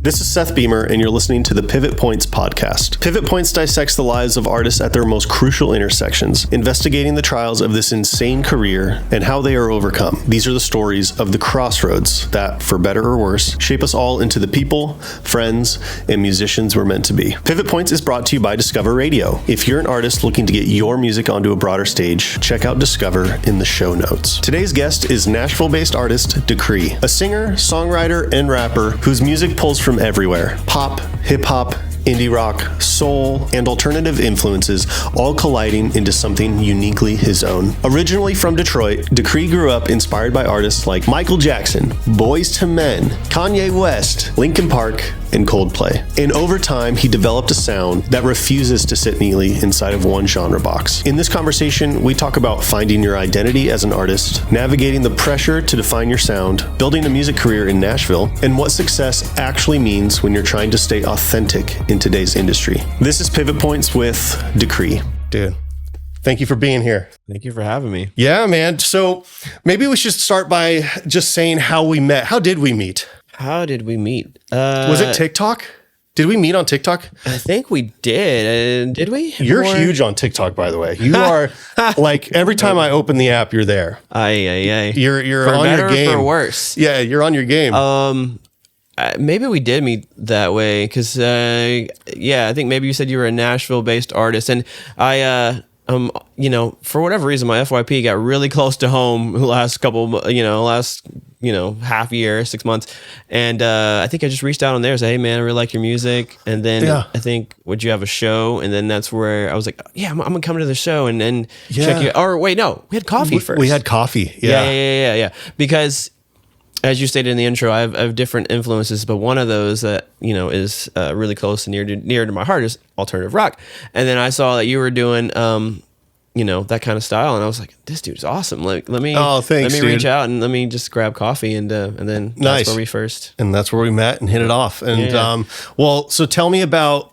This is Seth Beamer, and you're listening to the Pivot Points podcast. Pivot Points dissects the lives of artists at their most crucial intersections, investigating the trials of this insane career and how they are overcome. These are the stories of the crossroads that, for better or worse, shape us all into the people, friends, and musicians we're meant to be. Pivot Points is brought to you by Discovr Radio. If you're an artist looking to get your music onto a broader stage, check out Discovr in the show notes. Today's guest is Nashville-based artist DaChri, a singer, songwriter, and rapper whose music pulls from everywhere. Pop, hip-hop, indie rock, soul, and alternative influences all colliding into something uniquely his own. Originally from Detroit, DaChri grew up inspired by artists like Michael Jackson, Boyz II Men, Kanye West, Linkin Park, and Coldplay. And over time, he developed a sound that refuses to sit neatly inside of one genre box. In this conversation, we talk about finding your identity as an artist, navigating the pressure to define your sound, building a music career in Nashville, and what success actually means when you're trying to stay authentic in today's industry. This is Pivot Points with DaChri. Dude, thank you for being here. Thank you for having me. Yeah, man. So maybe we should start by just saying how we met. How did we meet? How did we meet? Was it TikTok? Did we meet on TikTok? I think we did. Did we? You're huge on TikTok, by the way. You are like every time I open the app, you're there. Aye. You're for on better your game. Or for worse. Yeah, you're on your game. Maybe we did meet that way because, I think maybe you said you were a Nashville-based artist, and I, for whatever reason, my FYP got really close to home last half year, 6 months, and I think I just reached out on there and said, "Hey, man, I really like your music," and then I think, "Would you have a show?" And then that's where I was like, "Yeah, I'm gonna come to the show and then check you." Or wait, no, we had coffee first. We had coffee. Yeah. Because, as you stated in the intro, I have different influences, but one of those that is really close and near to my heart is alternative rock. And then I saw that you were doing that kind of style, and I was like, "This dude's awesome! Like, let me reach out and let me just grab coffee," and then that's where we first. And that's where we met and hit it off. And so tell me about.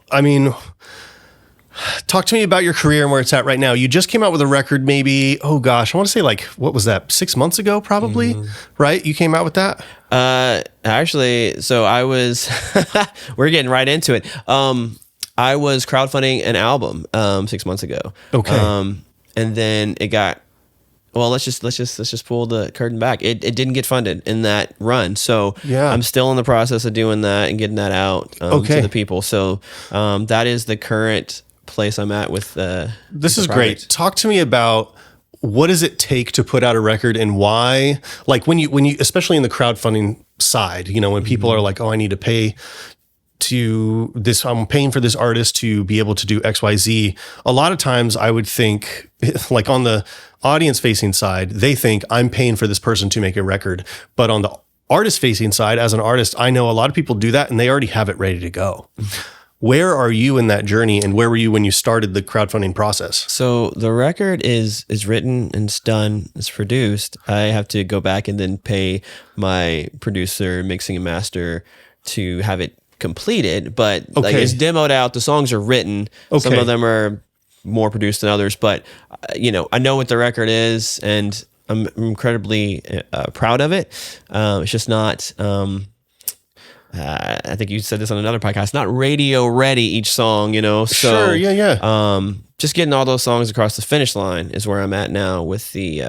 Talk to me about your career and where it's at right now. You just came out with a record, maybe, I want to say what was that, 6 months ago, probably, right? You came out with that? Actually, so I was, we're getting right into it. I was crowdfunding an album 6 months ago. Okay. And then it got, let's just pull the curtain back. It didn't get funded in that run. So I'm still in the process of doing that and getting that out to the people. So that is the current place I'm at with this is great. Talk to me about what does it take to put out a record and why, like when you especially in the crowdfunding side, when people are like, "Oh, I need to pay to this, I'm paying for this artist to be able to do XYZ." A lot of times I would think, like on the audience facing side, they think I'm paying for this person to make a record. But on the artist facing side, as an artist, I know a lot of people do that and they already have it ready to go. Where are you in that journey, and where were you when you started the crowdfunding process? So the record is written and it's done, it's produced. I have to go back and then pay my producer, mixing and master, to have it completed. But it's demoed out. The songs are written. Some of them are more produced than others. But I know what the record is, and I'm incredibly proud of it. It's just not. I think you said this on another podcast, not radio ready each song, So, sure, yeah. Just getting all those songs across the finish line is where I'm at now with the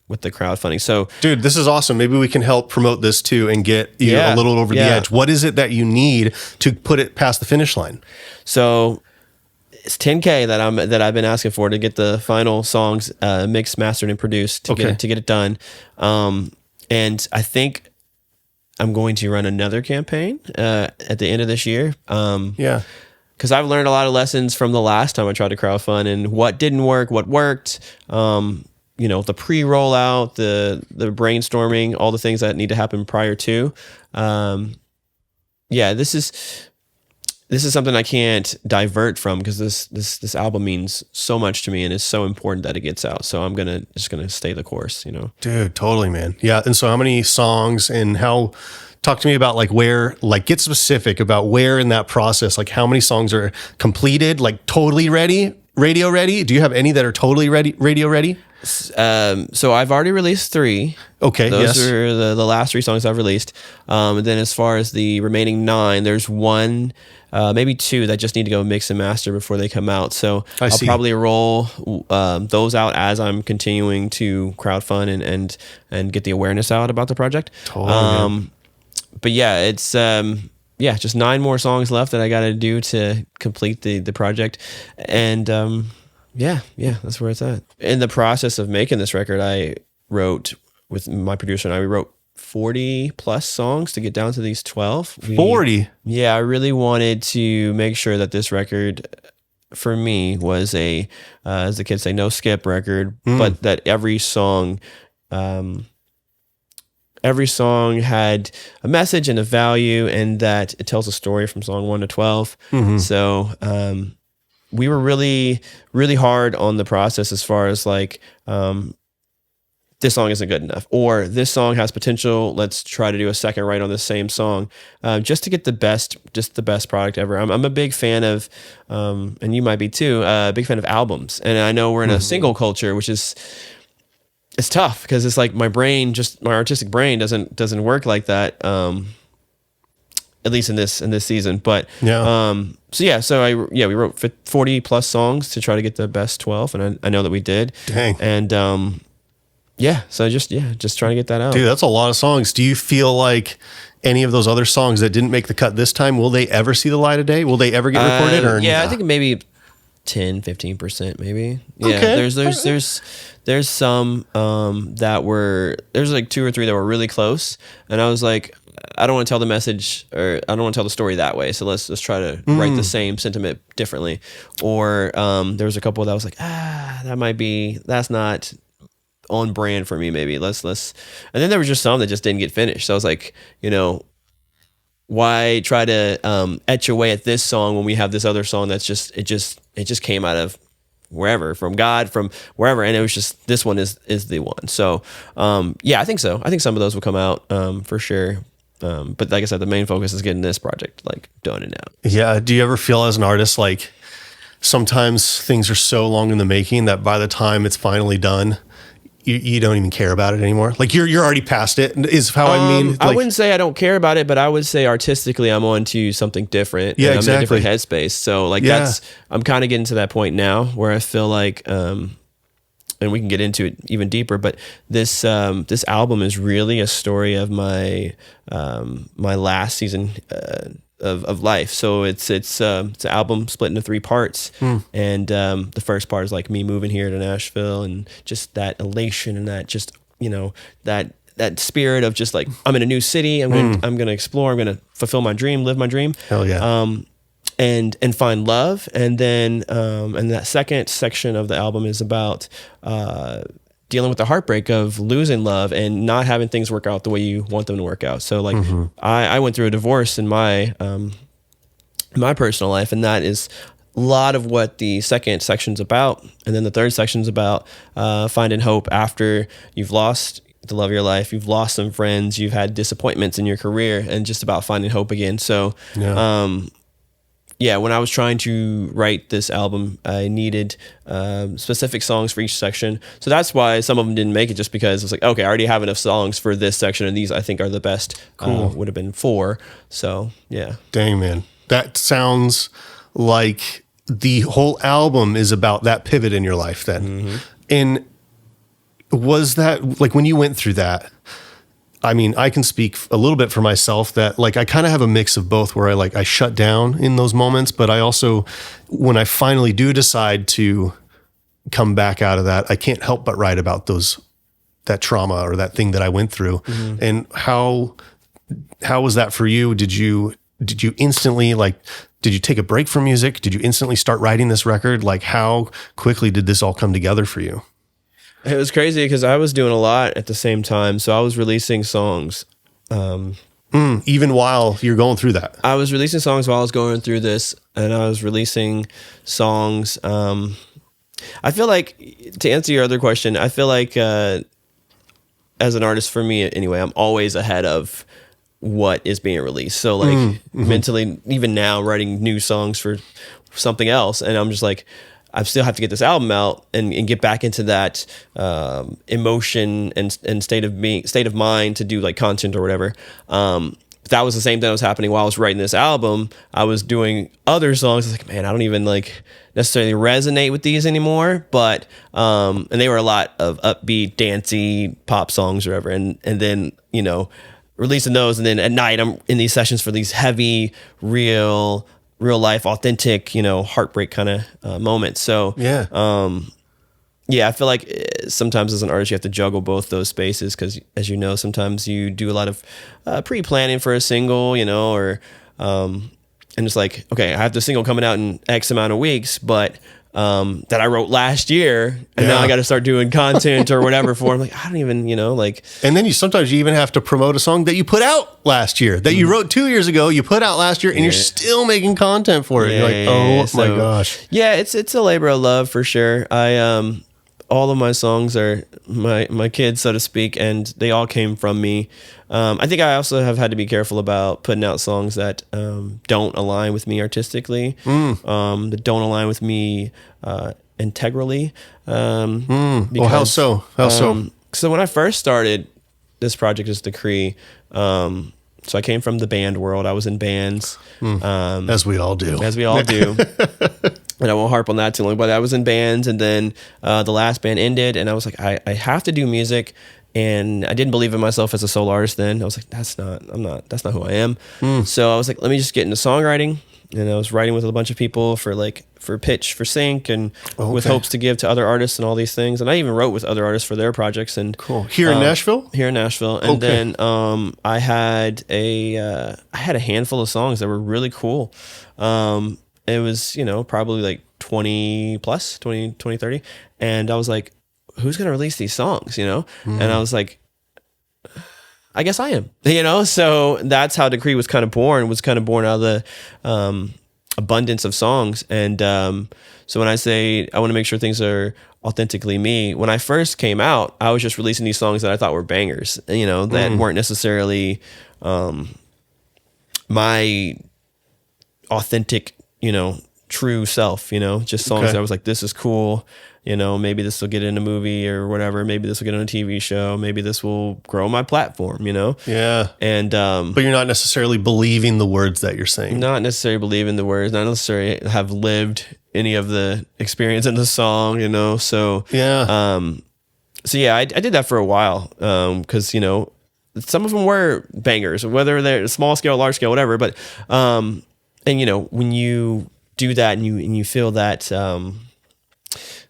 crowdfunding. So, dude, this is awesome. Maybe we can help promote this too and get you a little over the edge. What is it that you need to put it past the finish line? So it's $10K that I've been asking for to get the final songs mixed, mastered, and produced to get it done. And I think I'm going to run another campaign at the end of this year. Because I've learned a lot of lessons from the last time I tried to crowdfund and what didn't work, what worked. The pre-rollout, the brainstorming, all the things that need to happen prior to. This is something I can't divert from because this album means so much to me and it's so important that it gets out. So I'm just gonna stay the course, Dude, totally, man. Yeah. And so how many songs and how? Talk to me about get specific about where in that process, like how many songs are completed, like totally ready, radio ready? Do you have any that are totally ready, radio ready? So I've already released 3. Okay, those are the last 3 songs I've released. And then as far as the remaining 9, there's 1, maybe 2 that just need to go mix and master before they come out. So I'll probably roll those out as I'm continuing to crowdfund and get the awareness out about the project. Totally. But yeah, it's just 9 more songs left that I got to do to complete the project, and yeah, that's where it's at. In the process of making this record, I wrote with my producer and I wrote 40 plus songs to get down to these 12. 40? Yeah, I really wanted to make sure that this record for me was a, as the kids say, no skip record, but that every song had a message and a value, and that it tells a story from song 1 to 12. So, we were really, really hard on the process as far as like, this song isn't good enough, or this song has potential. Let's try to do a second write on the same song, just to get the best product ever. I'm a big fan of, and you might be too, a big fan of albums. And I know we're in a single culture, which is, it's tough because it's like my artistic brain doesn't work like that. At least in this season, but so we wrote 40 plus songs to try to get the best 12, and I know that we did. Dang. And so just trying to get that out. Dude, that's a lot of songs. Do you feel like any of those other songs that didn't make the cut this time, will they ever see the light of day? Will they ever get recorded? I think maybe 10-15% maybe. Yeah, Okay. there's some there's like 2 or 3 that were really close, and I was like, I don't want to tell the message, or I don't want to tell the story that way. So let's try to write the same sentiment differently. Or there was a couple that was like, that's not on brand for me. Maybe let's. And then there was just some that just didn't get finished. So I was like, why try to etch away at this song when we have this other song that's just it just came out of wherever, from God, from wherever, and it was just, this one is the one. So I think so. I think some of those will come out for sure. But like I said, the main focus is getting this project like done and out. Yeah. Do you ever feel as an artist like sometimes things are so long in the making that by the time it's finally done, you don't even care about it anymore? Like you're already past it, is how I mean. I wouldn't say I don't care about it, but I would say artistically I'm on to something different. Yeah, and I'm in a exactly. different headspace. So like I'm kind of getting to that point now where I feel like, and we can get into it even deeper, but this album is really a story of my last season of life. So it's an album split into 3 parts, and the first part is like me moving here to Nashville and just that elation and that just that spirit of just like, I'm in a new city, I'm gonna explore, I'm gonna fulfill my dream, live my dream. Hell yeah. And find love, and then and that second section of the album is about dealing with the heartbreak of losing love and not having things work out the way you want them to work out. So like I went through a divorce in my personal life, and that is a lot of what the second section's about. And then the third section's about finding hope after you've lost the love of your life, you've lost some friends, you've had disappointments in your career, and just about finding hope again. So when I was trying to write this album, I needed specific songs for each section. So that's why some of them didn't make it, just because it's like, okay, I already have enough songs for this section, and these I think are the best. Cool. Would have been 4. So yeah. Dang, man. That sounds like the whole album is about that pivot in your life then. And was that, like, when you went through that, I mean, I can speak a little bit for myself that like, I kind of have a mix of both where I shut down in those moments, but I also, when I finally do decide to come back out of that, I can't help but write about that trauma or that thing that I went through. And how was that for you? Did you instantly, like, did you take a break from music? Did you instantly start writing this record? Like, how quickly did this all come together for you? It was crazy because I was doing a lot at the same time. So I was releasing songs. Even while you're going through that? I was releasing songs while I was going through this, and I was releasing songs. I feel like, to answer your other question, I feel like as an artist, for me anyway, I'm always ahead of what is being released. So like mentally, even now, writing new songs for something else, and I'm just like, I still have to get this album out and get back into that emotion and state of mind to do like content or whatever. That was the same thing that was happening while I was writing this album. I was doing other songs. I was like, man, I don't even like necessarily resonate with these anymore. But and they were a lot of upbeat, dancey pop songs or whatever. And then, you know, releasing those, and then at night I'm in these sessions for these heavy, real life, authentic, you know, heartbreak kind of moments. So yeah, I feel like sometimes as an artist you have to juggle both those spaces because, as you know, sometimes you do a lot of pre-planning for a single, you know, or and it's like, okay, I have the single coming out in X amount of weeks, but that I wrote last year, and now I got to start doing content or whatever for. I'm like, I don't even, you know, like. And then sometimes you even have to promote a song that you put out last year, that you wrote 2 years ago, you put out last year, and you're still making content for it. You're like, oh my gosh. Yeah, it's a labor of love for sure. All of my songs are my kids, so to speak, and they all came from me. I think I also have had to be careful about putting out songs that don't align with me artistically, that don't align with me integrally. Well, how so? So when I first started this project as DaChri, so I came from the band world. I was in bands. As we all do. As we all do. And I won't harp on that too long, but I was in bands, and then the last band ended, and I was like, I have to do music, and I didn't believe in myself as a solo artist then. I was like, that's not who I am. So I was like, let me just get into songwriting, and I was writing with a bunch of people for pitch, for sync, and with hopes to give to other artists and all these things. And I even wrote with other artists for their projects. And cool. Here in Nashville? Here in Nashville. And then I had a handful of songs that were really cool. It was, you know, probably like 20 plus, 20, 30. And I was like, who's going to release these songs, you know? And I was like, I guess I am, you know? So that's how DaChri was kind of born out of the abundance of songs. And so when I say I want to make sure things are authentically me, when I first came out, I was just releasing these songs that I thought were bangers, you know, that weren't necessarily my authentic, you know, true self, you know, just songs that I was like, this is cool, you know, maybe this will get in a movie or whatever, maybe this will get on a TV show, maybe this will grow my platform, you know? Yeah. And but you're not necessarily believing the words that you're saying. Not necessarily believing the words, not necessarily have lived any of the experience in the song, you know? So so yeah, I did that for a while, because, you know, some of them were bangers, whether they're small scale, large scale, whatever, but and you know, when you do that and you feel that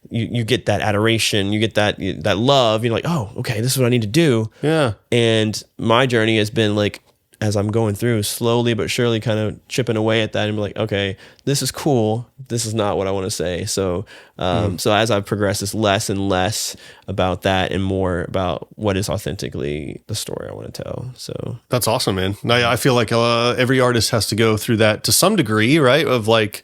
you get that adoration, you get that love, you're like, oh, okay, this is what I need to do. Yeah. And my journey has been like, as I'm going through, slowly but surely kind of chipping away at that and be like, okay, this is cool. This is not what I want to say. So so as I've progressed, it's less and less about that and more about what is authentically the story I want to tell. So that's awesome, man. I feel like every artist has to go through that to some degree, right? Of like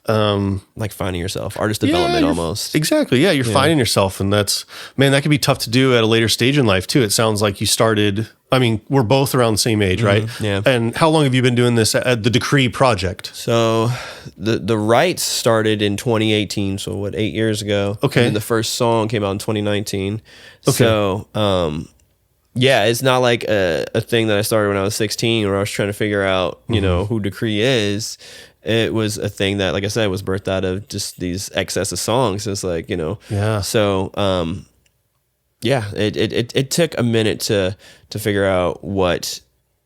finding yourself, artist development almost. Exactly. Yeah. You're finding yourself. And that's, man, that could be tough to do at a later stage in life too. It sounds like you started, I mean, we're both around the same age, right? Yeah. And how long have you been doing this at the DaChri project? So the rights started in 2018. So 8 years ago. Okay. And the first song came out in 2019. Okay. So, yeah, it's not like a thing that I started when I was 16 where I was trying to figure out, you know, who DaChri is. It was a thing that, like I said, was birthed out of just these excess of songs. It's like, you know, so, yeah, it took a minute to figure out what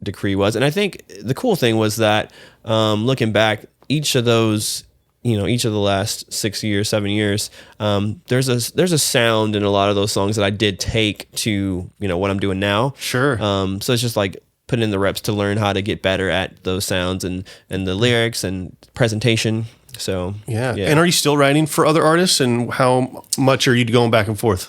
DaChri was. And I think the cool thing was that, looking back, each of those, you know, each of the last 6 years, 7 years, there's a sound in a lot of those songs that I did take to, you know, what I'm doing now. Sure. So it's just like putting in the reps to learn how to get better at those sounds and the lyrics and presentation. So yeah. And are you still writing for other artists, and how much are you going back and forth?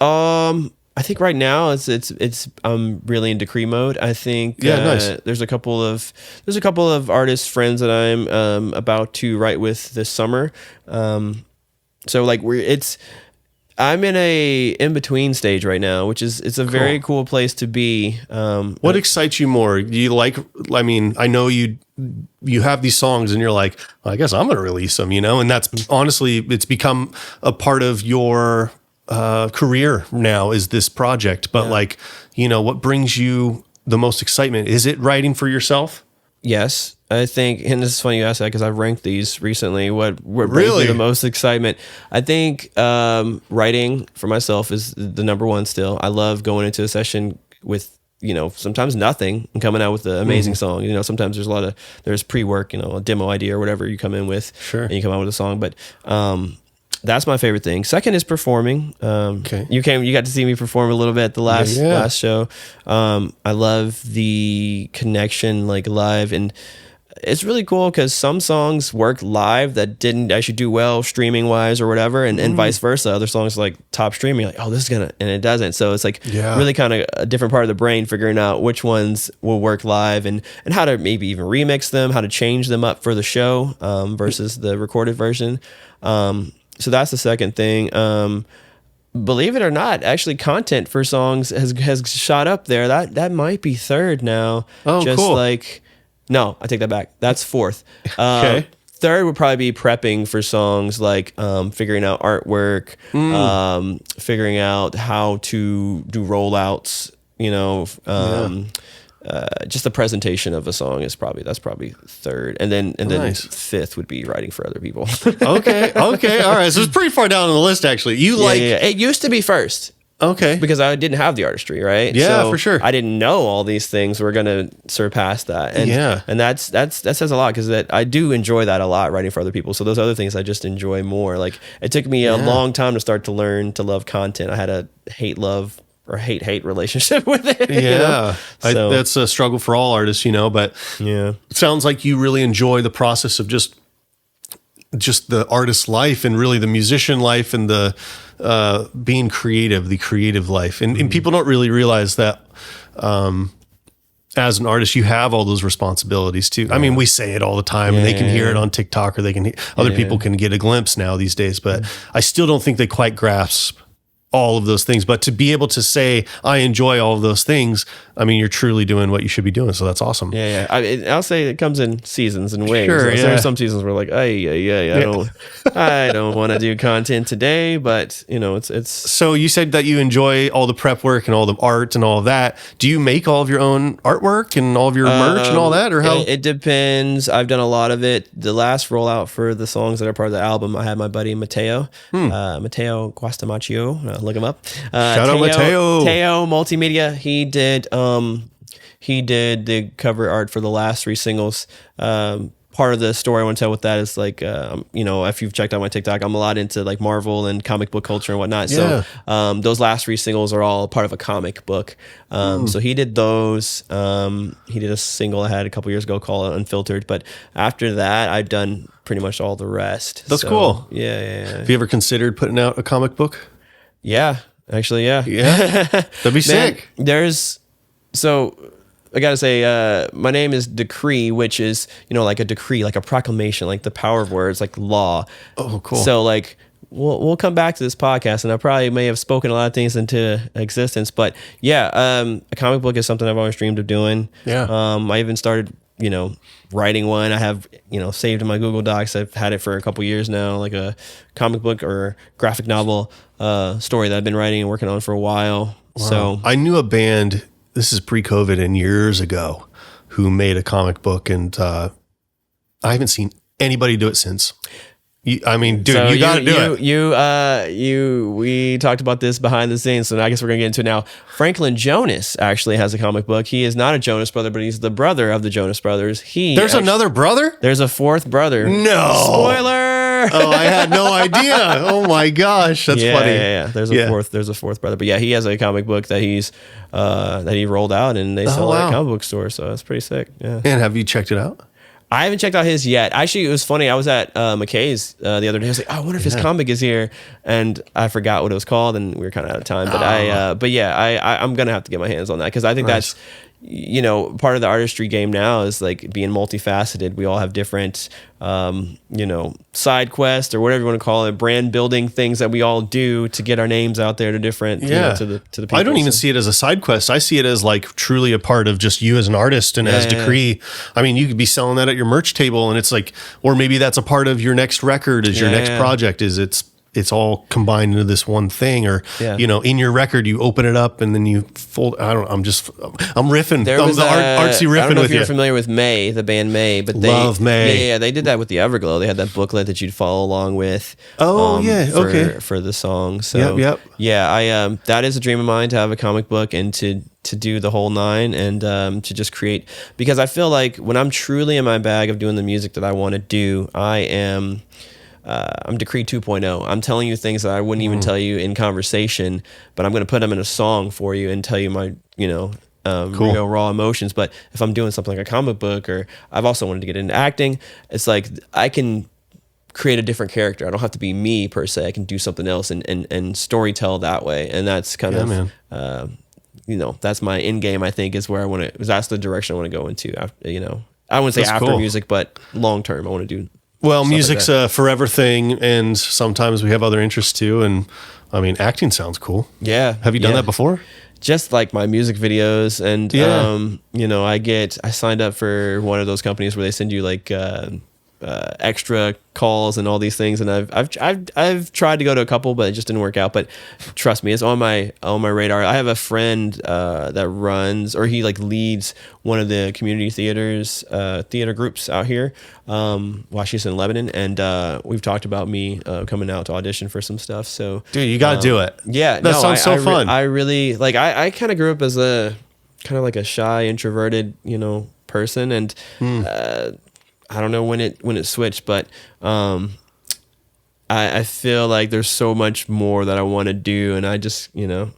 I think right now it's I'm really in DaChri mode. I think nice. There's a couple of artist friends that I'm about to write with this summer. So like I'm in a in-between stage right now, which is, it's a very cool place to be. What excites you more? Do you like, I mean, I know you you have these songs and you're like, well, I guess I'm going to release them, and that's honestly, it's become a part of your career now is this project. But like, what brings you the most excitement? Is it writing for yourself? Yes. I think, and this is funny you asked that because I've ranked these recently. What brings Really? me the most excitement? I think writing for myself is the number one still. I love going into a session with, sometimes nothing and coming out with an amazing song. Sometimes there's pre-work, a demo idea or whatever you come in with. Sure. And you come out with a song. But that's my favorite thing. Second is performing. Okay. You got to see me perform a little bit at the last show. I love the connection, like live, and it's really cool because some songs work live that didn't actually do well streaming wise or whatever, and vice versa. Other songs like top streaming, like, oh, this is gonna, and it doesn't. So it's like really kind of a different part of the brain figuring out which ones will work live and how to maybe even remix them, how to change them up for the show versus the recorded version. So that's the second thing. Believe it or not, actually content for songs has shot up there. That might be third now. Oh, just cool. No, I take that back. That's fourth. Okay. Third would probably be prepping for songs, like figuring out artwork, figuring out how to do rollouts, just the presentation of a song is probably third. And then Nice. fifth would be writing for other people. Okay. All right. So it's pretty far down on the list, actually. Yeah. It used to be first. Okay. Because I didn't have the artistry, right? Yeah, so for sure. I didn't know all these things were going to surpass that. And, and that says a lot because I do enjoy that a lot, writing for other people. So those other things I just enjoy more. Like it took me a long time to start to learn to love content. I had a hate-love or hate relationship with it. Yeah. So, that's a struggle for all artists, but it sounds like you really enjoy the process of just the artist life and really the musician life and the being creative, the creative life. And people don't really realize that as an artist, you have all those responsibilities too. I mean, we say it all the time and they can hear it on TikTok or other people can get a glimpse now these days, but I still don't think they quite grasp all of those things. But to be able to say, I enjoy all of those things, I mean, you're truly doing what you should be doing. So that's awesome. Yeah. I'll say it comes in seasons and waves. Sure, so there's some seasons where like, I don't want to do content today, but it's. So you said that you enjoy all the prep work and all the art and all of that. Do you make all of your own artwork and all of your merch and all that, or how? It depends. I've done a lot of it. The last rollout for the songs that are part of the album, I had my buddy Mateo, Mateo Guastamaccio. Look him up. Shout out Mateo. Mateo Multimedia. He did the cover art for the last 3 singles. Part of the story I want to tell with that is like, if you've checked out my TikTok, I'm a lot into like Marvel and comic book culture and whatnot. Yeah. So those last 3 singles are all part of a comic book. So he did those. He did a single I had a couple years ago called Unfiltered. But after that, I've done pretty much all the rest. That's cool. Yeah. Have you ever considered putting out a comic book? Yeah, actually, yeah. That'd be sick. So I gotta say, my name is DaChri, which is, like a decree, like a proclamation, like the power of words, like law. Oh, cool. So like, we'll come back to this podcast, and I probably may have spoken a lot of things into existence, but a comic book is something I've always dreamed of doing. Yeah. I even started, writing one. I have, saved in my Google Docs. I've had it for a couple years now, like a comic book or graphic novel story that I've been writing and working on for a while. Wow. So I knew a band, this is pre-COVID and years ago, who made a comic book, and I haven't seen anybody do it since. You got to do it. We talked about this behind the scenes, so I guess we're gonna get into it now. Franklin Jonas actually has a comic book. He is not a Jonas brother, but he's the brother of the Jonas Brothers. There's another brother? There's a fourth brother. No. Spoiler. Oh, I had no idea. Oh my gosh, that's funny. Yeah. There's a fourth brother, but he has a comic book that he rolled out, and they sell at a comic book store. So that's pretty sick. Yeah. And have you checked it out? I haven't checked out his yet. Actually, it was funny. I was at McKay's the other day. I was like, I wonder if his comic is here, and I forgot what it was called, and we were kind of out of time. But I'm gonna have to get my hands on that because I think that's part of the artistry game now is like being multifaceted. We all have different, side quests or whatever you want to call it, brand building things that we all do to get our names out there to different, to the people. I don't even see it as a side quest. I see it as like truly a part of just you as an artist and as DaChri. I mean, you could be selling that at your merch table, and it's like, or maybe that's a part of your next record, is your next project, is it's all combined into this one thing, or in your record you open it up and then you fold. I'm riffing. I'm artsy riffing. I don't know with if you're familiar with May, the band May, but they love May. Yeah, they did that with the Everglow. They had that booklet that you'd follow along with. For the song. So yep. Yeah, I that is a dream of mine, to have a comic book and to do the whole nine, and to just create, because I feel like when I'm truly in my bag of doing the music that I want to do, I'm DaChri 2.0. I'm telling you things that I wouldn't even tell you in conversation, but I'm going to put them in a song for you and tell you my, real raw emotions. But if I'm doing something like a comic book, or I've also wanted to get into acting, it's like I can create a different character. I don't have to be me per se. I can do something else and story tell that way. And that's kind of, that's my end game, I think, is where I want to, that's the direction I want to go into. After, I wouldn't say that's after music, but long term, I want to do. Well, music's a forever thing, and sometimes we have other interests too. And I mean, acting sounds cool. Yeah. Have you done that before? Just like my music videos, and I signed up for one of those companies where they send you like extra calls and all these things, and I've tried to go to a couple, but it just didn't work out. But trust me, it's on my radar. I have a friend that runs, or he like leads one of the community theater groups out here, Washington, Lebanon, and we've talked about me coming out to audition for some stuff. So dude, you got to do it. Yeah, that sounds so fun. I really like. I kind of grew up as a kind of like a shy, introverted, person, and I don't know when it switched, but I feel like there's so much more that I want to do, and I just I don't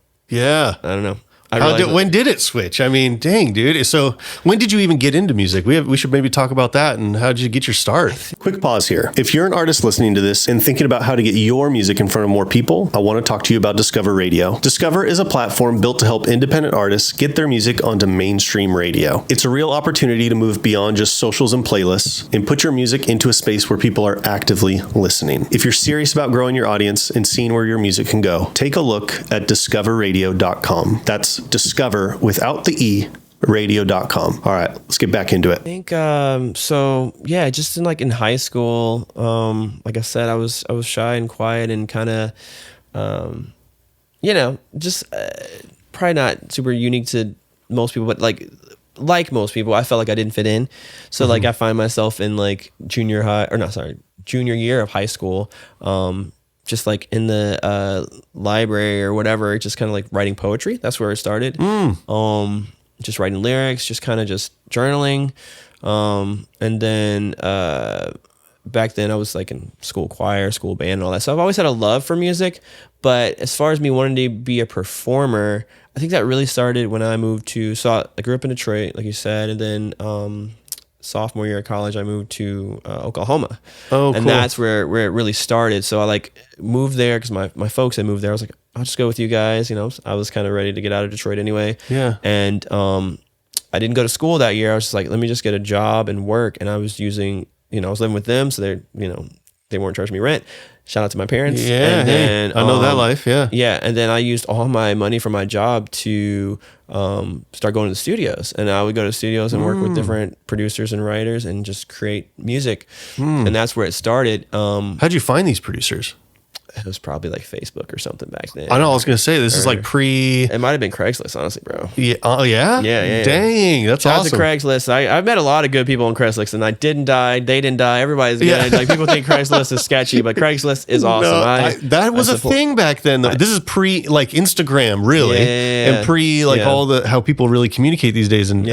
know. When did it switch? I mean, dang, dude. So when did you even get into music? We should maybe talk about that, and how did you get your start? Quick pause here. If you're an artist listening to this and thinking about how to get your music in front of more people, I want to talk to you about Discovr Radio. Discovr is a platform built to help independent artists get their music onto mainstream radio. It's a real opportunity to move beyond just socials and playlists and put your music into a space where people are actively listening. If you're serious about growing your audience and seeing where your music can go, take a look at discoverradio.com. That's Discovr without the E, radio.com. All right, let's get back into it. I think just in high school, like I said, I was shy and quiet and kind of just probably not super unique to most people, but like most people, I felt like I didn't fit in. So like I find myself in like junior year of high school, just like in the library or whatever, just kind of like writing poetry. That's where it started. Just writing lyrics, just kind of just journaling. And then back then I was like in school choir, school band, and all that. So I've always had a love for music. But as far as me wanting to be a performer, I think that really started when I moved I grew up in Detroit, like you said, and then sophomore year of college, I moved to Oklahoma. Oh, cool. And that's where it really started. So I like moved there because my folks had moved there. I was like, I'll just go with you guys. I was kind of ready to get out of Detroit anyway. Yeah. And I didn't go to school that year. I was just like, let me just get a job and work. And I was I was living with them, so they weren't charging me rent. Shout out to my parents. Yeah, and then, I know that life. Yeah. Yeah. And then I used all my money from my job to start going to the studios. And I would go to studios and work with different producers and writers and just create music. And that's where it started. How'd you find these producers? It was probably like Facebook or something back then. I know. I was going to say, this is like It might have been Craigslist, honestly, bro. Yeah. Oh, yeah? Yeah. Dang, that's awesome. Shout out to Craigslist. I've met a lot of good people on Craigslist, and I didn't die. They didn't die. Everybody's good. Yeah. Like, people think Craigslist is sketchy, but Craigslist is awesome. That was a thing back then, though. This is pre, like, Instagram, really. Yeah. And pre, like, all the, how people really communicate these days. And,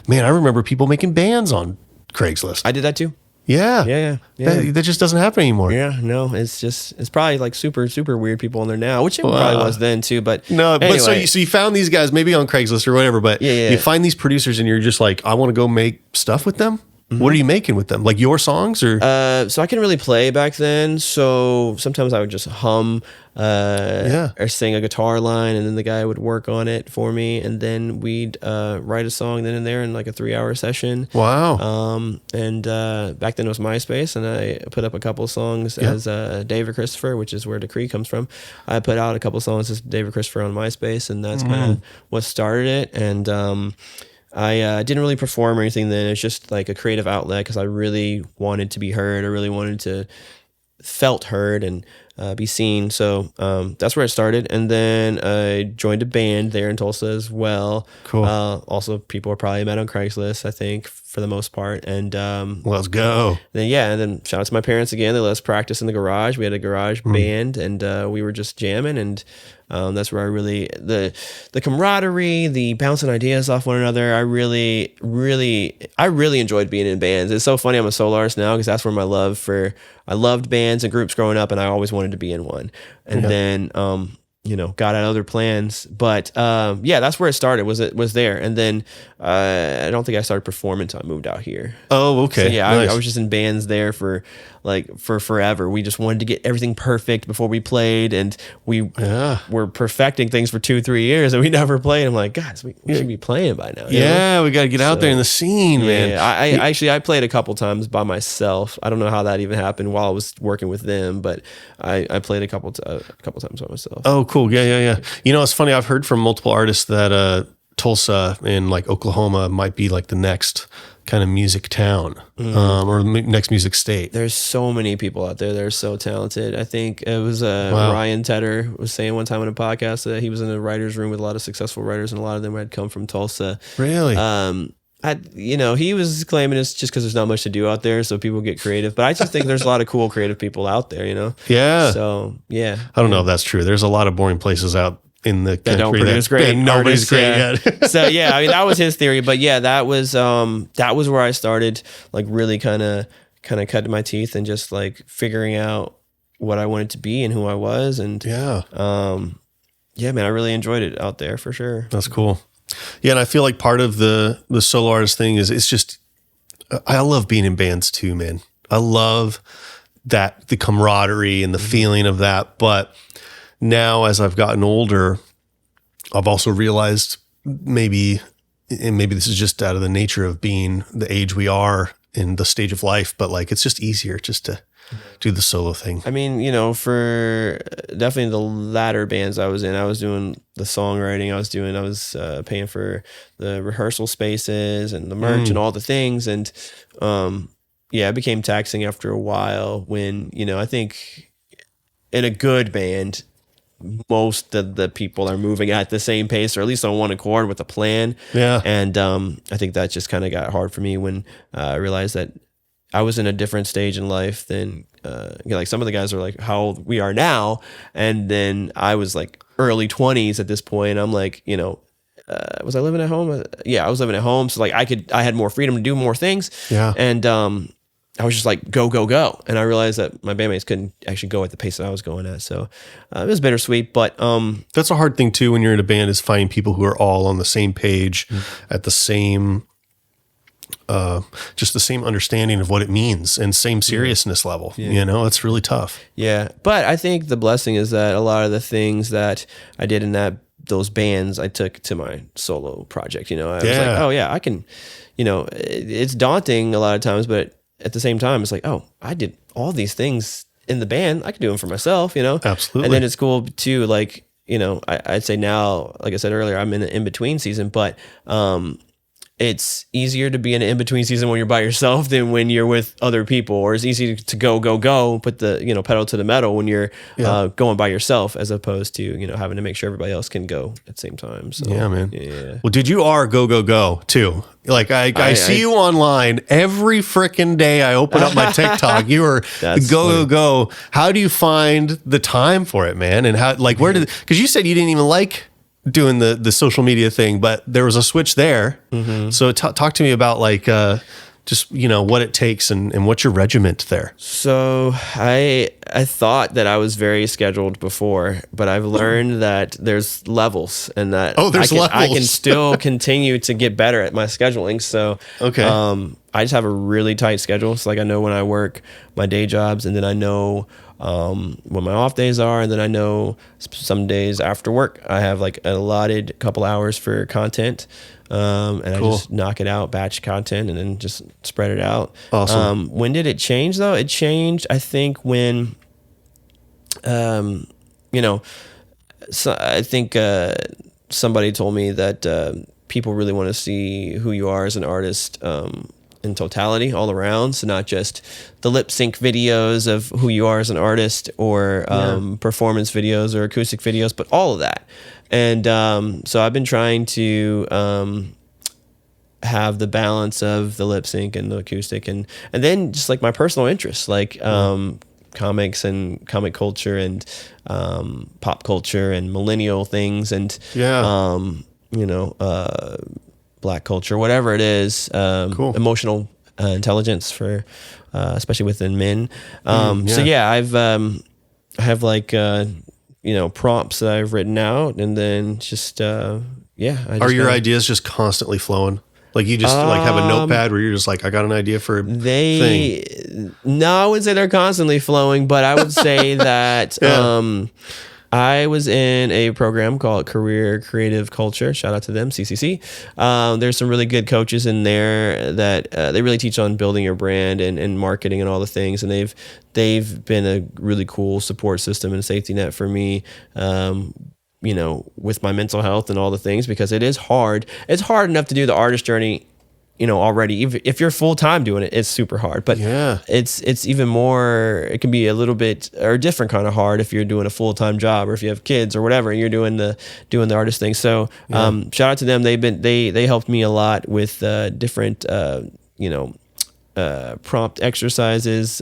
man, I remember people making bands on Craigslist. I did that, too. Yeah. That just doesn't happen anymore. Yeah, no, it's probably like super, super weird people on there now, which it probably was then too. But no, anyway. But so you found these guys maybe on Craigslist or whatever, but you find these producers and you're just like, I want to go make stuff with them. What are you making with them? Like your songs or? So I couldn't really play back then. So sometimes I would just hum or sing a guitar line, and then the guy would work on it for me, and then we'd write a song then and there in like a 3-hour session. Wow. And back then it was MySpace, and I put up a couple songs as David Christopher, which is where DaChri comes from. I put out a couple songs as David Christopher on MySpace, and that's kind of what started it. And I didn't really perform or anything then. It's just like a creative outlet because I really wanted to be heard. I really wanted to felt heard and be seen. So that's where it started. And then I joined a band there in Tulsa as well. Cool. Also, people are probably met on Craigslist, I think, for the most part. And let's go. And then shout out to my parents again. They let us practice in the garage. We had a garage band, and we were just jamming. And that's where I really the camaraderie, the bouncing ideas off one another. I really enjoyed being in bands. It's so funny. I'm a solo artist now because that's where I loved bands and groups growing up, and I always wanted to be in one. And then got out other plans, but that's where it started. Was there, and then I don't think I started performing until I moved out here. Oh, okay. So, nice. I was just in bands there for forever. We just wanted to get everything perfect before we played, and we were perfecting things for 2-3 years, and we never played. I'm like, guys, we should be playing by now. Yeah, we got to get out there in the scene, man. I played a couple times by myself. I don't know how that even happened while I was working with them, but I played a couple times by myself. Oh, cool. Yeah. It's funny. I've heard from multiple artists that Tulsa and like Oklahoma might be like the next kind of music town or next music state. There's so many people out there that are so talented. I think it was Ryan Tedder was saying one time on a podcast that he was in a writer's room with a lot of successful writers, and a lot of them had come from Tulsa. Really? He was claiming it's just because there's not much to do out there, so people get creative. But I just think there's a lot of cool creative people out there, Yeah. So, yeah. I don't know if that's true. There's a lot of boring places out in the country that don't produce great nobody's great yet. So that was his theory. But yeah, that was where I started, like really kind of cutting my teeth and just like figuring out what I wanted to be and who I was. And man, I really enjoyed it out there for sure. That's cool. Yeah, and I feel like part of the solo artist thing is it's just I love being in bands too, man. I love that the camaraderie and the feeling of that. But now as I've gotten older, I've also realized maybe this is just out of the nature of being the age we are in the stage of life, but like it's just easier just to do the solo thing. I mean, for definitely the latter bands I was in, I was doing the songwriting, I was paying for the rehearsal spaces and the merch and all the things. And it became taxing after a while when, I think in a good band, most of the people are moving at the same pace, or at least on one accord with a plan. Yeah. And I think that just kind of got hard for me when I realized that I was in a different stage in life than like some of the guys are like how old we are now, and then I was like early 20s at this point. I'm like, was I living at home? Yeah, I was living at home, so like I had more freedom to do more things. Yeah, and I was just like go, and I realized that my bandmates couldn't actually go at the pace that I was going at. So it was bittersweet, but that's a hard thing too when you're in a band, is finding people who are all on the same page at the same. Just the same understanding of what it means and same seriousness level. It's really tough. Yeah. But I think the blessing is that a lot of the things that I did in those bands, I took to my solo project. I was like, oh yeah, I can, it's daunting a lot of times, but at the same time, it's like, oh, I did all these things in the band. I can do them for myself, Absolutely. And then it's cool too. Like, I'd say now, like I said earlier, I'm in the in-between season, but, it's easier to be in an in-between season when you're by yourself than when you're with other people, or it's easy to go, put the, pedal to the metal when you're going by yourself, as opposed to, having to make sure everybody else can go at the same time. So, yeah, man. Yeah. Well, dude, you are go too. Like I see you online every freaking day. I open up my TikTok. You are go. How do you find the time for it, man? And how, like, because you said you didn't even like doing the social media thing, but there was a switch there. So talk to me about like just what it takes and what's your regiment there. So I thought that I was very scheduled before, but I've learned that there's levels, and that levels. I can still continue to get better at my scheduling. So okay. I just have a really tight schedule. So like I know when I work my day jobs, and then I know when my off days are, and then I know some days after work I have like an allotted couple hours for content. And I just knock it out, batch content, and then just spread it out. Awesome. When did it change though? It changed, I think, when, so I think somebody told me that people really want to see who you are as an artist in totality, all around. So not just the lip sync videos of who you are as an artist, or performance videos or acoustic videos, but all of that. And so I've been trying to have the balance of the lip sync and the acoustic, and then just like my personal interests, like comics and comic culture and pop culture and millennial things, and Black culture, whatever it is, emotional intelligence for especially within men. So yeah, I have like prompts that I've written out, and then just are your ideas just constantly flowing? Like you just like have a notepad where you're just like, I got an idea for a thing. No, I wouldn't say they're constantly flowing, but I would say that I was in a program called Career Creative Culture. Shout out to them, CCC. There's some really good coaches in there that they really teach on building your brand and marketing and all the things. And they've been a really cool support system and safety net for me, with my mental health and all the things, because it is hard. It's hard enough to do the artist journey, already. If you're full time doing it, it's super hard. But it's even more. It can be a little bit or different kind of hard if you're doing a full time job, or if you have kids or whatever, and you're doing the artist thing. So shout out to them. They helped me a lot with different prompt exercises.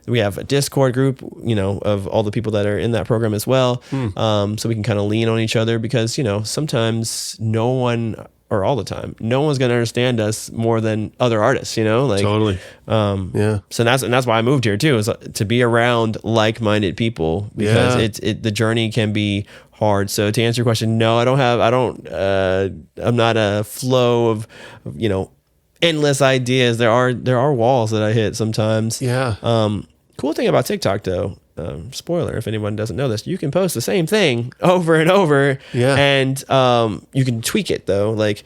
We have a Discord group, of all the people that are in that program as well. So we can kind of lean on each other, because sometimes no one, or all the time, no one's going to understand us more than other artists, Totally. So that's why I moved here too, is to be around like-minded people, because the journey can be hard. So to answer your question, no, I'm not a flow of, endless ideas. There are walls that I hit sometimes. Cool thing about TikTok though, spoiler if anyone doesn't know this, you can post the same thing over and over, and you can tweak it though. Like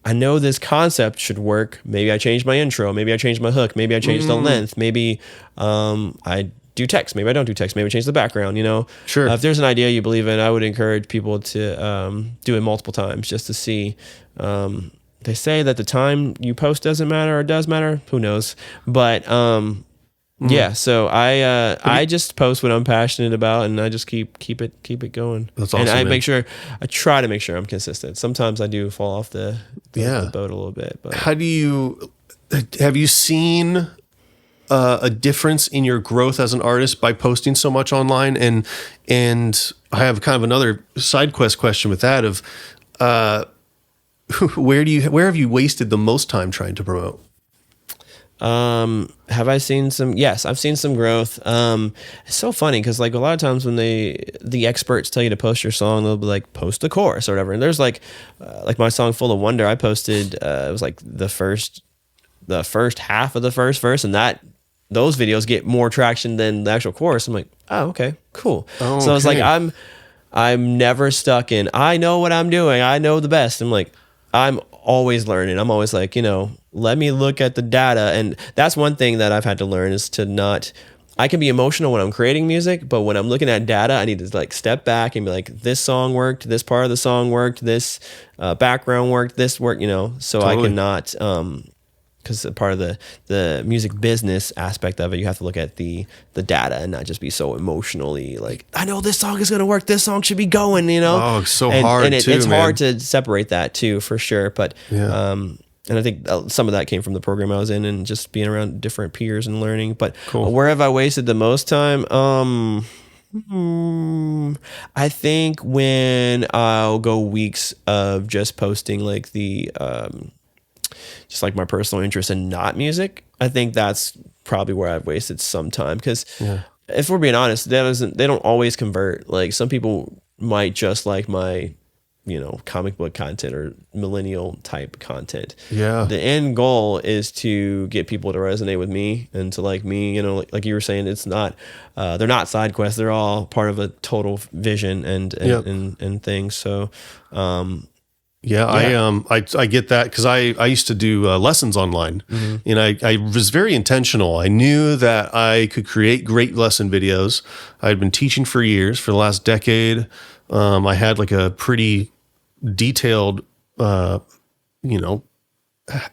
I know this concept should work, maybe I change my intro, maybe I change my hook, maybe I change the length, maybe I do text, maybe I don't do text, maybe I change the background. Sure. If there's an idea you believe in, I would encourage people to do it multiple times, just to see. They say that the time you post doesn't matter, or does matter. Who knows? But so I just post what I'm passionate about, and I just keep it going. That's awesome. And I try to make sure I'm consistent. Sometimes I do fall off the boat a little bit. But have you seen a difference in your growth as an artist by posting so much online? And I have kind of another side quest question with that of. Where have you wasted the most time trying to promote? Have I seen some? Yes, I've seen some growth. It's so funny because like a lot of times when the experts tell you to post your song, they'll be like, post the chorus or whatever. And there's like my song Full of Wonder, I posted, it was like the first half of the first verse, and those videos get more traction than the actual chorus. I'm like, oh, okay, cool. Oh, so it's like, I'm never stuck in, I know what I'm doing, I know the best. I'm like, I'm always learning. I'm always like, let me look at the data. And that's one thing that I've had to learn, is to not, I can be emotional when I'm creating music, but when I'm looking at data, I need to like step back and be like, this song worked, this part of the song worked, this background worked, this worked, so totally. I cannot, because part of the music business aspect of it, you have to look at the data and not just be so emotionally like, I know this song is going to work, this song should be going, Oh, it's so hard and too, it's man. hard to separate that too, for sure. But, and I think some of that came from the program I was in and just being around different peers and learning. But where have I wasted the most time? I think when I'll go weeks of just posting like just like my personal interest in not music, I think that's probably where I've wasted some time. Because if we're being honest, they don't always convert. Like some people might just like my comic book content or millennial type content. Yeah. The end goal is to get people to resonate with me and to like me, like you were saying, it's not, they're not side quests. They're all part of a total vision and things. So, I get that because I used to do lessons online, and I was very intentional. I knew that I could create great lesson videos. I had been teaching for years, for the last decade. I had like a pretty detailed,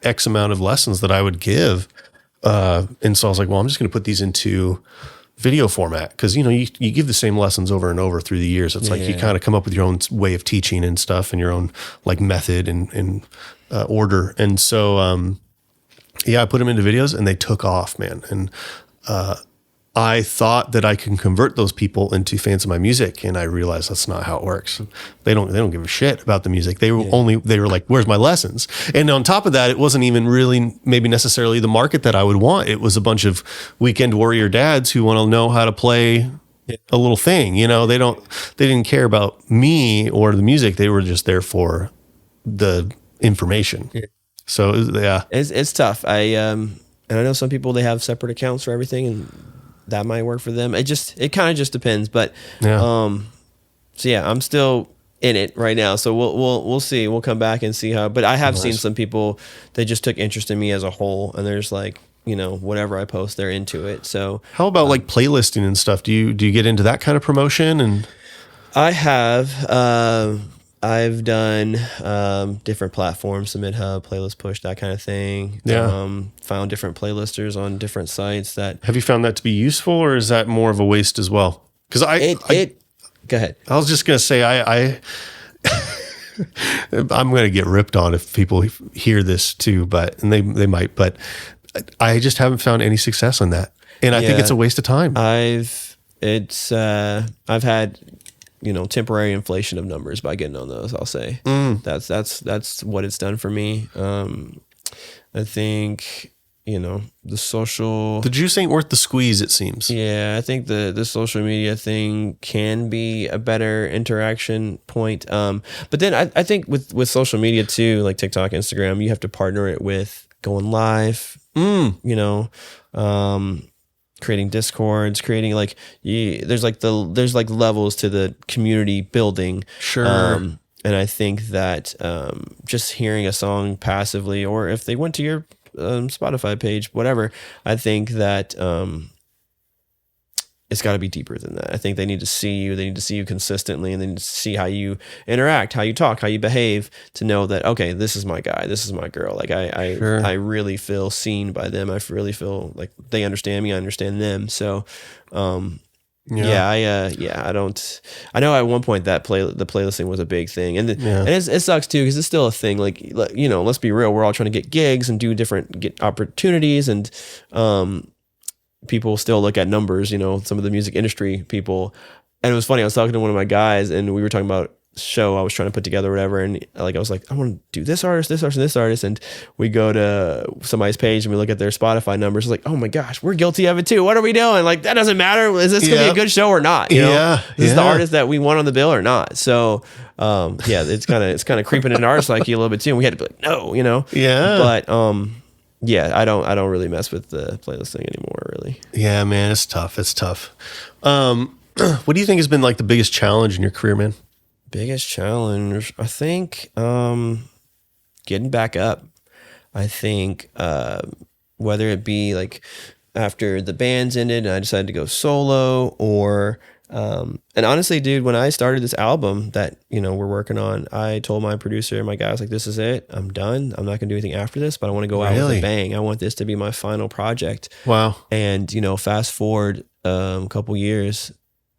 X amount of lessons that I would give. And so I was like, well, I'm just going to put these into video format because, you give the same lessons over and over through the years. It's like you kind of come up with your own way of teaching and stuff and your own like method and order. And so, I put them into videos and they took off, man. And I thought that I can convert those people into fans of my music, and I realized that's not how it works. They don't give a shit about the music. They were like, "Where's my lessons?" And on top of that, it wasn't even really maybe necessarily the market that I would want. It was a bunch of weekend warrior dads who want to know how to play a little thing. They didn't care about me or the music. They were just there for the information. Yeah. So it's tough. And I know some people, they have separate accounts for everything, and that might work for them. It kind of just depends. But I'm still in it right now. So we'll see. We'll come back and see how. But I have seen some people, they just took interest in me as a whole, and there's like, whatever I post, they're into it. So how about like playlisting and stuff? Do you get into that kind of promotion? And I have. I've done different platforms, Submit Hub, Playlist Push, that kind of thing. Yeah. Found different playlisters on different sites. Have you found that to be useful, or is that more of a waste as well? Because go ahead. I was just gonna say I'm gonna get ripped on if people hear this too, and they might, but I just haven't found any success on that, and I think it's a waste of time. I've had temporary inflation of numbers by getting on those. I'll say that's what it's done for me. I think the social, the juice ain't worth the squeeze, it seems. Yeah, I think the social media thing can be a better interaction point. But then I think with social media too, like TikTok, Instagram, you have to partner it with going live. Creating Discords, creating there's levels to the community building. Sure. And I think that just hearing a song passively, or if they went to your Spotify page, whatever, I think that it's got to be deeper than that. I think they need to see you. They need to see you consistently, and they need to see how you interact, how you talk, how you behave, to know that, okay, this is my guy, this is my girl. Like I really feel seen by them. I really feel like they understand me. I understand them. So, I don't. I know at one point that the playlisting was a big thing, and it sucks too because it's still a thing. Like let's be real, we're all trying to get gigs and do get opportunities, and people still look at numbers, some of the music industry people. And it was funny, I was talking to one of my guys, and we were talking about a show I was trying to put together or whatever, and I was like, I want to do this artist, and this artist, and we go to somebody's page and we look at their Spotify numbers. It's like, oh my gosh, we're guilty of it too. What are we doing? Like, that doesn't matter. Is this gonna be a good show or not? Is this the artist that we want on the bill or not? So it's kind of creeping into our psyche a little bit too, and we had to be like, no, but I don't really mess with the playlist thing anymore, really. Yeah, man, it's tough. What do you think has been like the biggest challenge in your career, man? Biggest challenge, I think, getting back up. I think whether it be like after the band's ended and I decided to go solo, or and honestly, dude, when I started this album that we're working on, I told my producer, my guy, I was like, this is it, I'm done, I'm not gonna do anything after this, but I want to go out with a bang. I want this to be my final project. Wow. And fast forward a couple years,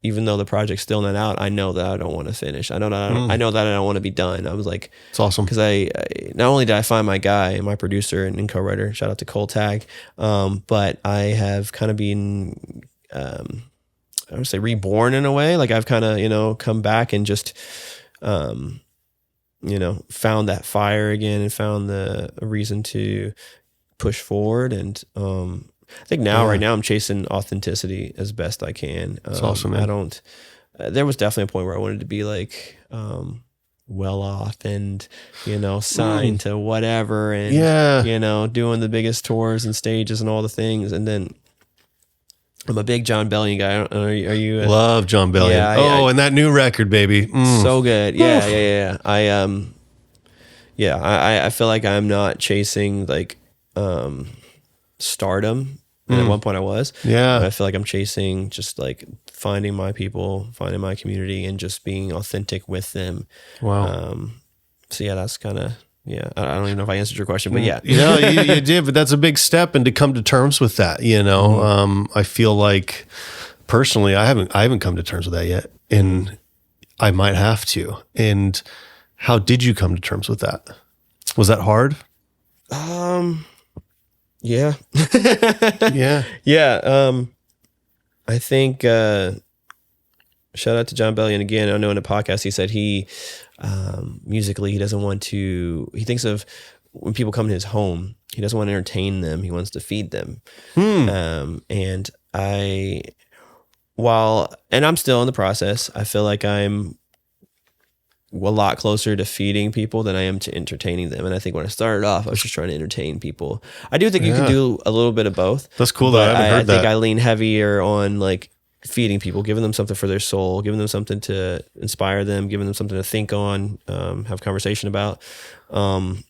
even though the project's still not out, I know that I don't want to finish. I know that I don't want to be done. I was like, it's awesome, because I not only did I find my guy, my producer and co-writer, shout out to Cole Tag, but I have kind of been I would say reborn in a way. Like I've kind of, come back and just, found that fire again and found a reason to push forward. And I think right now I'm chasing authenticity as best I can. That's awesome, man. There was definitely a point where I wanted to be like well off and, signed to whatever and, doing the biggest tours and stages and all the things. And then I'm a big John Bellion guy. Are you love John Bellion. Yeah, and that new record, baby. So good. Yeah. I feel like I'm not chasing like stardom. And at one point I was. Yeah. But I feel like I'm chasing just like finding my people, finding my community, and just being authentic with them. Wow. So yeah, that's kind of, I don't even know if I answered your question, but yeah. You did, but that's a big step, and to come to terms with that, I feel like personally, I haven't come to terms with that yet, and I might have to. And how did you come to terms with that? Was that hard? Yeah. Yeah. I think, shout out to John Bellion again. I know in a podcast, he said musically, he doesn't want to, he thinks of when people come to his home, he doesn't want to entertain them. He wants to feed them. And I'm still in the process, I feel like I'm a lot closer to feeding people than I am to entertaining them. And I think when I started off, I was just trying to entertain people. I do think you can do a little bit of both. That's cool though. I haven't heard that. I think I lean heavier on like feeding people, giving them something for their soul, giving them something to inspire them, giving them something to think on, have conversation about. But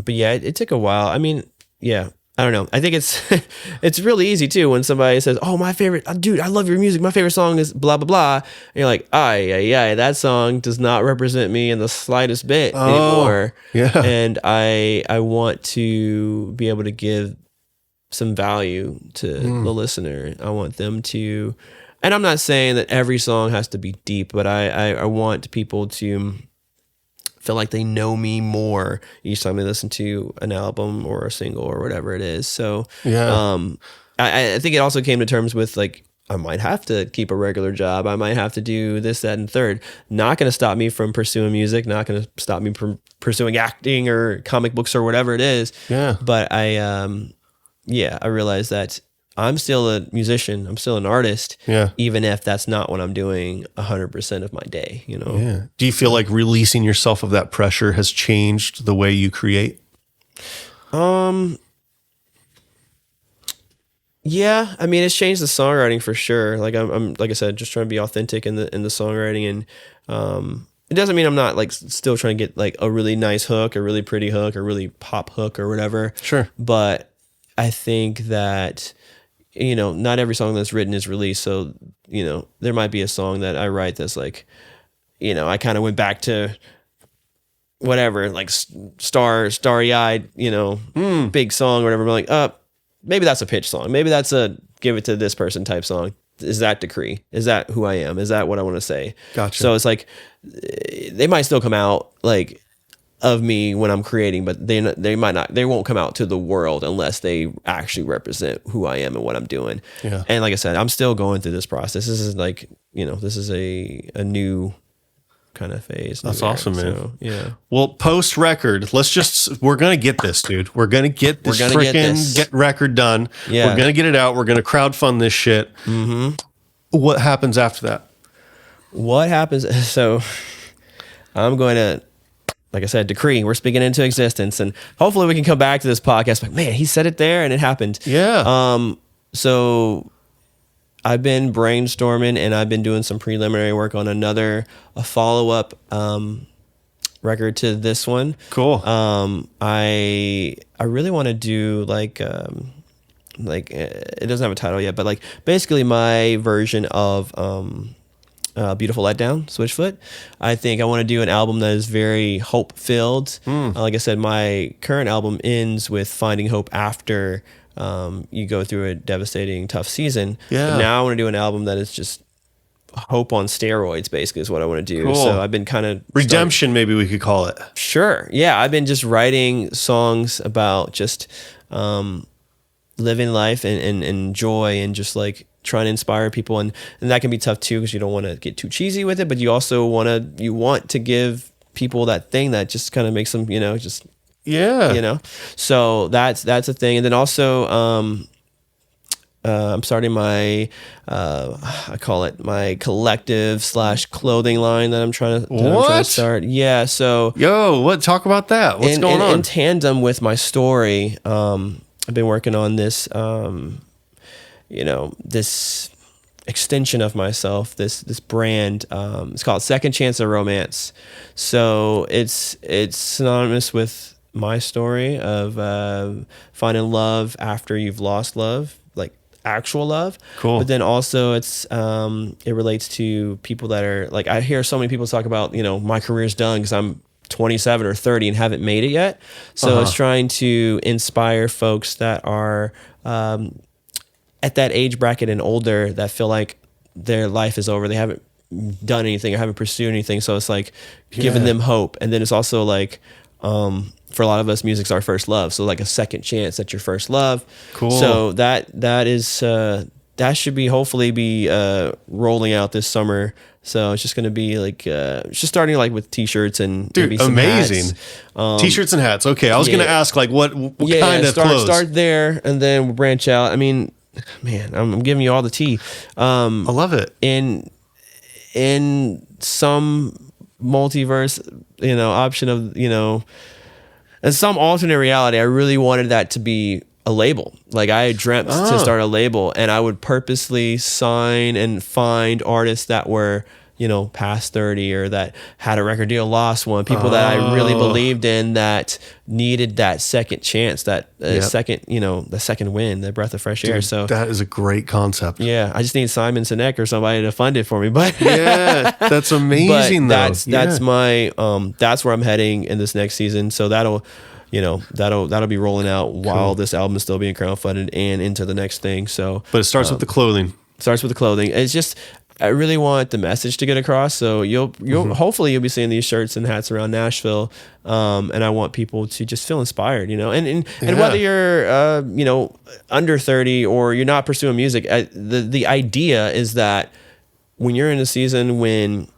yeah, it took a while. I mean, yeah, I don't know. I think it's really easy too when somebody says, "Oh, my favorite, dude, I love your music. My favorite song is blah blah blah." And you're like, that song does not represent me in the slightest bit anymore." Yeah. And I want to be able to give some value to the listener. I want them to, and I'm not saying that every song has to be deep, but I want people to feel like they know me more each time they listen to an album or a single or whatever it is. So I think it also came to terms with like, I might have to keep a regular job. I might have to do this, that, and third. Not going to stop me from pursuing music. Not going to stop me from pursuing acting or comic books or whatever it is. Yeah. But I realized that I'm still a musician. I'm still an artist. Yeah. Even if that's not what I'm doing 100% of my day, Yeah. Do you feel like releasing yourself of that pressure has changed the way you create? Yeah. I mean, it's changed the songwriting for sure. Like I'm like I said, just trying to be authentic in the songwriting, and it doesn't mean I'm not like still trying to get like a really nice hook, or really pretty hook, or really pop hook or whatever. Sure. But I think that not every song that's written is released. So, there might be a song that I write that's like, I kind of went back to whatever, like starry-eyed, big song or whatever. I'm like, maybe that's a pitch song. Maybe that's a give it to this person type song. Is that DaChri? Is that who I am? Is that what I want to say? Gotcha. So it's like, they might still come out like of me when I'm creating, but they might not, they won't come out to the world unless they actually represent who I am and what I'm doing. Yeah. And like I said, I'm still going through this process. This is like, this is a new kind of phase. That's awesome, man. So, yeah. Well, post record, we're going to get this, dude. We're going to get this get record done. Yeah. We're going to get it out. We're going to crowdfund this shit. Mm-hmm. What happens after that? What happens? So I'm going to, like I said, DaChri, we're speaking into existence, and hopefully we can come back to this podcast like, man, he said it there and it happened. Yeah. So I've been brainstorming, and I've been doing some preliminary work on a follow-up record to this one. Cool. I really want to do like it doesn't have a title yet, but like basically my version of Beautiful Letdown, Switchfoot. I think I want to do an album that is very hope-filled. Like I said, my current album ends with finding hope after you go through a devastating, tough season. Yeah. But now I want to do an album that is just hope on steroids, basically, is what I want to do. Cool. So I've been kind of... Redemption, maybe we could call it. Sure. Yeah, I've been just writing songs about just living life and joy, and just like trying to inspire people, and that can be tough too, because you don't want to get too cheesy with it, but you also want to give people that thing that just kind of makes them so that's a thing. And then also I'm starting my, I call it my collective / clothing line that I'm trying to start. Yeah. So, talk about that. What's going on? In tandem with my story, I've been working on this, this extension of myself, this brand. It's called Second Chance of Romance. So it's synonymous with my story of finding love after you've lost love, like actual love. Cool. But then also it relates to people that are like, I hear so many people talk about, my career's done because I'm 27 or 30 and haven't made it yet. So it's trying to inspire folks that are at that age bracket and older that feel like their life is over. They haven't done anything or haven't pursued anything. So it's like giving them hope. And then it's also like, for a lot of us, music's our first love. So like a second chance at your first love. Cool. So that should hopefully be rolling out this summer. So it's just going to be like, just starting like with t-shirts and maybe some amazing hats. T-shirts and hats. Okay. I was going to ask like what kind of clothes? Start there and then we'll branch out. I mean, man, I'm giving you all the tea. I love it. In some multiverse, option of, in some alternate reality, I really wanted that to be a label. Like I had dreamt to start a label, and I would purposely sign and find artists that were, past 30 or that had a record deal, lost one, people that I really believed in that needed that second chance, that second, the second win, the breath of fresh air. So that is a great concept. Yeah. I just need Simon Sinek or somebody to fund it for me, but that's amazing. That's my, that's where I'm heading in this next season. So that'll be rolling out while this album is still being crowdfunded and into the next thing. So, but it starts with the clothing. It's just, I really want the message to get across. So you'll hopefully you'll be seeing these shirts and hats around Nashville. And I want people to just feel inspired, and whether you're, under 30 or you're not pursuing music, the idea is that when you're in a season when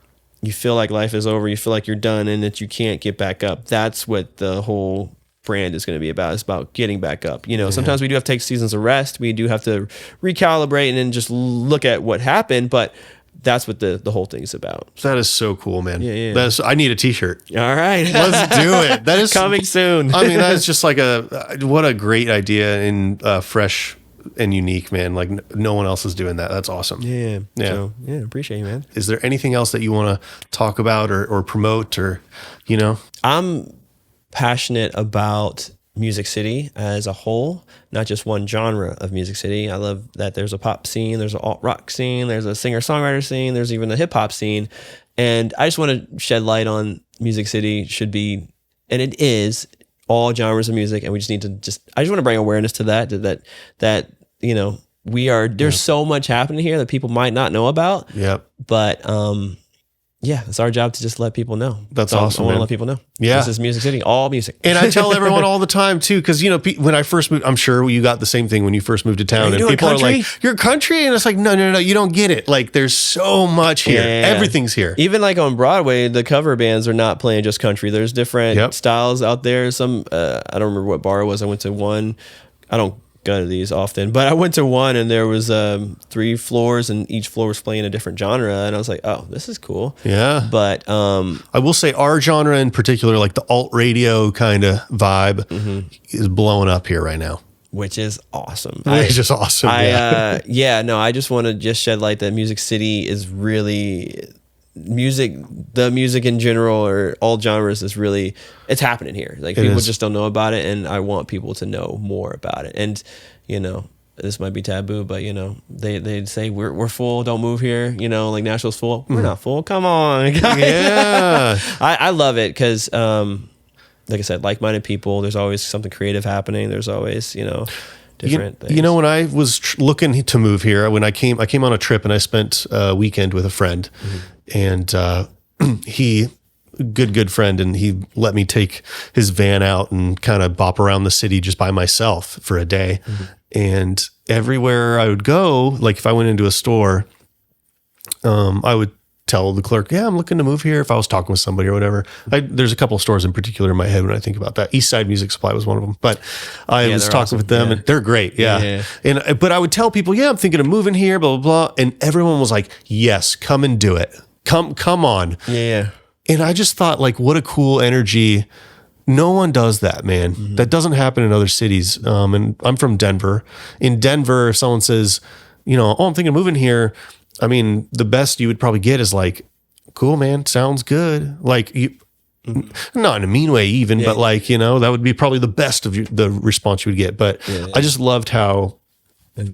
you feel like life is over, you feel like you're done and that you can't get back up. That's what the whole brand is going to be about. It's about getting back up. Sometimes we do have to take seasons of rest. We do have to recalibrate and then just look at what happened, but that's what the whole thing is about. That is so cool, man. Yeah. I need a t-shirt. All right. Let's do it. That is coming soon. I mean, that is just like what a great idea and fresh and unique, man. Like no one else is doing that. That's awesome. Yeah. So, appreciate you, man. Is there anything else that you want to talk about or promote or, I'm passionate about Music City as a whole, not just one genre of Music City. I love that there's a pop scene, there's an alt rock scene, there's a singer-songwriter scene, there's even a hip hop scene. And I just want to shed light on Music City should be, and it is, all genres of music. And we just need to I just want to bring awareness to that there's so much happening here that people might not know about. Yep. But, it's our job to just let people know. That's awesome. I want to let people know. Yeah. This is Music City, all music. And I tell everyone all the time too, because, when I first moved, I'm sure you got the same thing when you first moved to town. And people are like, you're country? And it's like, no, you don't get it. Like, there's so much here. Yeah. Everything's here. Even like on Broadway, the cover bands are not playing just country. There's different styles out there. Some, I don't remember what bar it was. I went to one. I don't go to these often, but I went to one and there was 3 floors and each floor was playing a different genre, and I was like, oh, this is cool. Yeah. But I will say our genre in particular, like the alt radio kind of vibe, is blowing up here right now, which is awesome. It's just awesome. I just want to just shed light that Music City is really the music in general, or all genres, is really, it's happening here. Like people just don't know about it, and I want people to know more about it. And this might be taboo, but they'd say we're full, don't move here. Like Nashville's full. We're not full. Come on, guys. Yeah. I love it because like I said, like-minded people. There's always something creative happening. There's always different things. When I was looking to move here, when I came on a trip and I spent a weekend with a friend, and he, good friend, and he let me take his van out and kind of bop around the city just by myself for a day. And everywhere I would go, like if I went into a store, I would tell the clerk, yeah, I'm looking to move here if I was talking with somebody or whatever. There's a couple of stores in particular in my head when I think about that. East Side Music Supply was one of them, but I was talking with them and they're great. Yeah. But I would tell people, yeah, I'm thinking of moving here, blah, blah, blah. And everyone was like, yes, come and do it. Come on. Yeah. And I just thought, like, what a cool energy. No one does that, man. Mm-hmm. That doesn't happen in other cities. And I'm from Denver. In Denver, if someone says, oh, I'm thinking of moving here, I mean, the best you would probably get is like, cool, man, sounds good. Like, not in a mean way even, but like, that would be probably the best of the response you would get. But I just loved how inviting,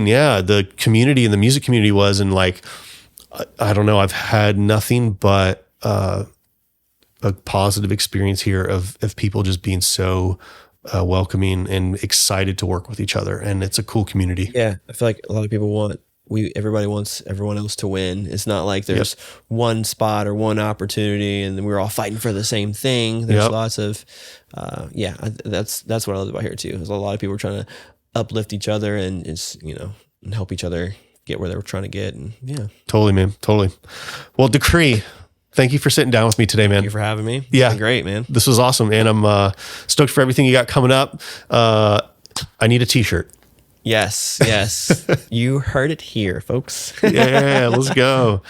the community and the music community was. And like, I don't know, I've had nothing but a positive experience here of people just being so welcoming and excited to work with each other. And it's a cool community. Yeah. I feel like a lot of people everybody wants everyone else to win. It's not like there's one spot or one opportunity and we're all fighting for the same thing. There's lots of, that's what I love about here too. There's a lot of people trying to uplift each other and and help each other get where they were trying to get. And totally, man. Totally. Well, DaChri, thank you for sitting down with me today, man. Thank you for having me. Yeah. It's been great, man. This was awesome. And I'm stoked for everything you got coming up. I need a t-shirt. Yes. You heard it here, folks. Yeah, let's go.